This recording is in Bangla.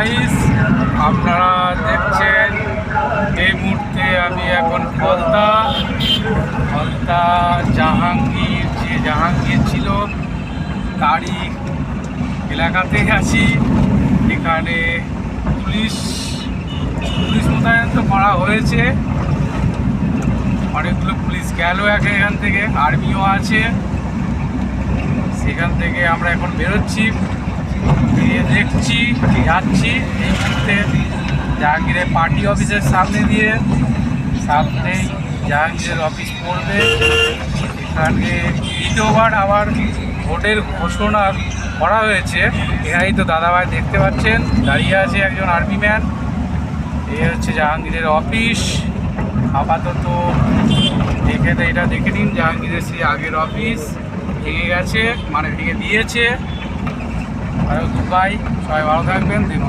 গাইস, আপনারা দেখছেন এই মুহূর্তে আমি এখন ফলতা জাহাঙ্গীর, যে জাহাঙ্গীর ছিল তারই এলাকাতে আছি। এখানে পুলিশ মোতায়েন তো করা হয়েছে, অনেকগুলো পুলিশ গেল এখান থেকে, আর্মিও আছে। সেখান থেকে আমরা এখন বেরোচ্ছি, বেরিয়ে দেখছি যাচ্ছি এই মুহূর্তে জাহাঙ্গীরের পার্টি অফিসের সামনেই জাহাঙ্গীরের অফিস পড়বে। এখানে দ্বিতীয়বার আবার ভোটের ঘোষণা করা হয়েছে। এখানেই তো দাদাভাই দেখতে পাচ্ছেন দাঁড়িয়ে আছে একজন আর্মি ম্যান। এই হচ্ছে জাহাঙ্গীরের অফিস। আপাতত এখানে এটা দেখে নিন, জাহাঙ্গীরের সেই আগের অফিস ভেঙে গেছে, মানে ভেঙে দিয়েছে। আর দুবাই সবাই ভালো থাকবেন। দিন